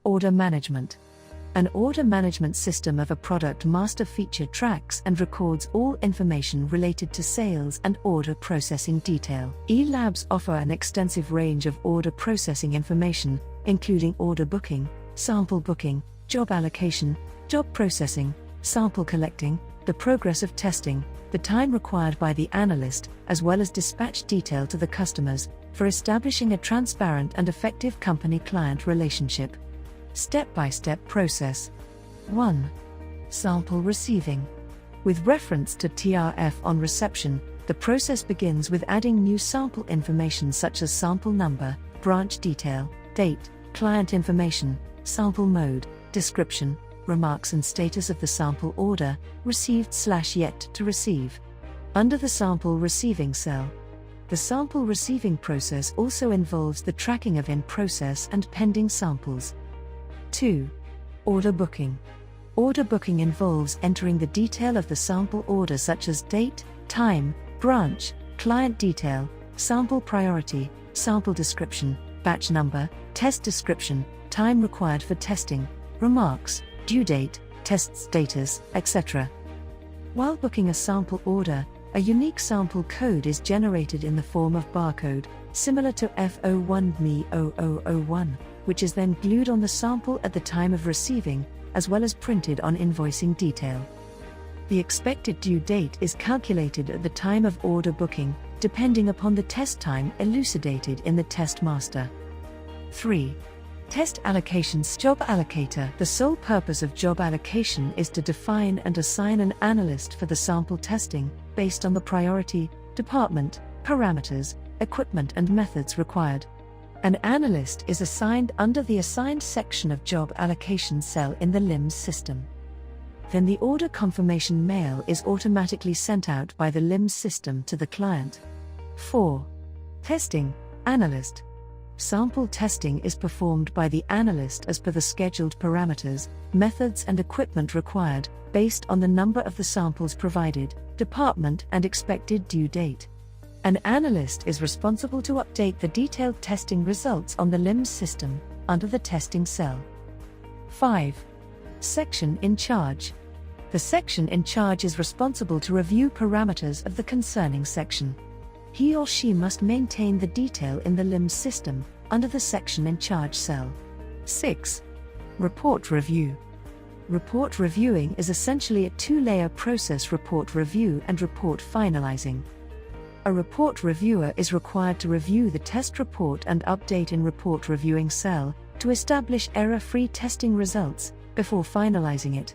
Order management. An order management system of a product master feature tracks and records all information related to sales and order processing detail. eLabs offer an extensive range of order processing information, including order booking, sample booking, job allocation, job processing, sample collecting, the progress of testing, the time required by the analyst, as well as dispatch detail to the customers, for establishing a transparent and effective company-client relationship. Step-by-step process. 1. Sample receiving. With reference to TRF on reception, the process begins with adding new sample information such as sample number, branch detail, date, client information, sample mode, description, remarks and status of the sample order, received/yet to receive. Under the sample receiving cell. The sample receiving process also involves the tracking of in-process and pending samples. 2. Order booking. Order booking involves entering the detail of the sample order such as date, time, branch, client detail, sample priority, sample description, batch number, test description, time required for testing, remarks, due date, test status, etc. While booking a sample order, a unique sample code is generated in the form of barcode, similar to F01ME0001, which is then glued on the sample at the time of receiving, as well as printed on invoicing detail. The expected due date is calculated at the time of order booking, depending upon the test time elucidated in the test master. 3. Test allocations. Job allocator. The sole purpose of job allocation is to define and assign an analyst for the sample testing, based on the priority, department, parameters, equipment and methods required. An analyst is assigned under the assigned section of job allocation cell in the LIMS system. Then the order confirmation mail is automatically sent out by the LIMS system to the client. 4. Testing. Analyst. Sample testing is performed by the analyst as per the scheduled parameters, methods and equipment required, based on the number of the samples provided, department and expected due date. An analyst is responsible to update the detailed testing results on the LIMS system, under the testing cell. 5. Section in charge. The section in charge is responsible to review parameters of the concerning section. He or she must maintain the detail in the LIMS system, under the section in charge cell. 6. Report review. Report reviewing is essentially a two-layer process: report review and report finalizing. A report reviewer is required to review the test report and update in report reviewing cell, to establish error-free testing results, before finalizing it.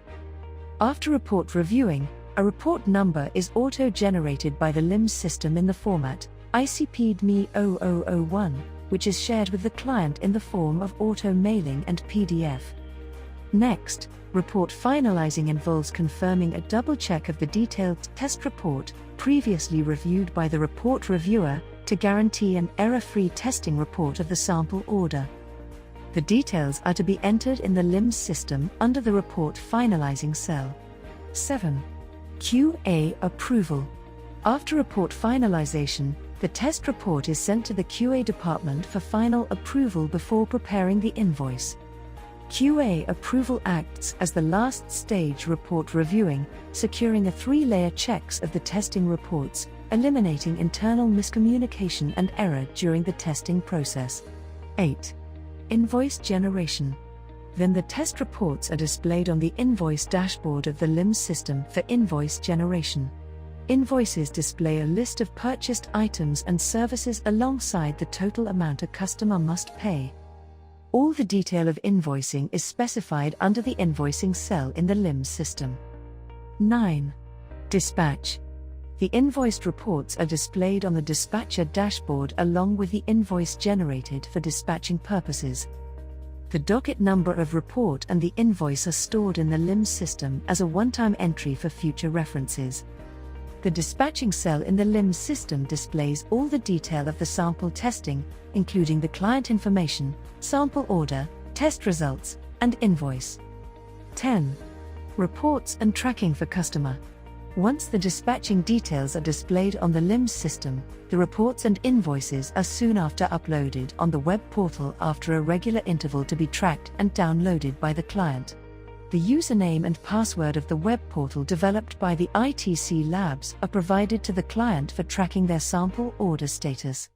After report reviewing, a report number is auto-generated by the LIMS system in the format ICP-DME0001, which is shared with the client in the form of auto-mailing and PDF. Next, report finalizing involves confirming a double-check of the detailed test report, previously reviewed by the report reviewer, to guarantee an error-free testing report of the sample order. The details are to be entered in the LIMS system under the report finalizing cell. 7. QA approval. After report finalization, the test report is sent to the QA department for final approval before preparing the invoice. QA approval acts as the last stage report reviewing, securing a three-layer checks of the testing reports, eliminating internal miscommunication and error during the testing process. 8. Invoice generation. Then the test reports are displayed on the invoice dashboard of the LIMS system for invoice generation. Invoices display a list of purchased items and services alongside the total amount a customer must pay. All the detail of invoicing is specified under the invoicing cell in the LIMS system. 9. Dispatch. The invoiced reports are displayed on the dispatcher dashboard along with the invoice generated for dispatching purposes. The docket number of report and the invoice are stored in the LIMS system as a one-time entry for future references. The dispatching cell in the LIMS system displays all the detail of the sample testing, including the client information, sample order, test results, and invoice. 10. Reports and tracking for customer. Once the dispatching details are displayed on the LIMS system, the reports and invoices are soon after uploaded on the web portal after a regular interval to be tracked and downloaded by the client. The username and password of the web portal developed by the ITC labs are provided to the client for tracking their sample order status.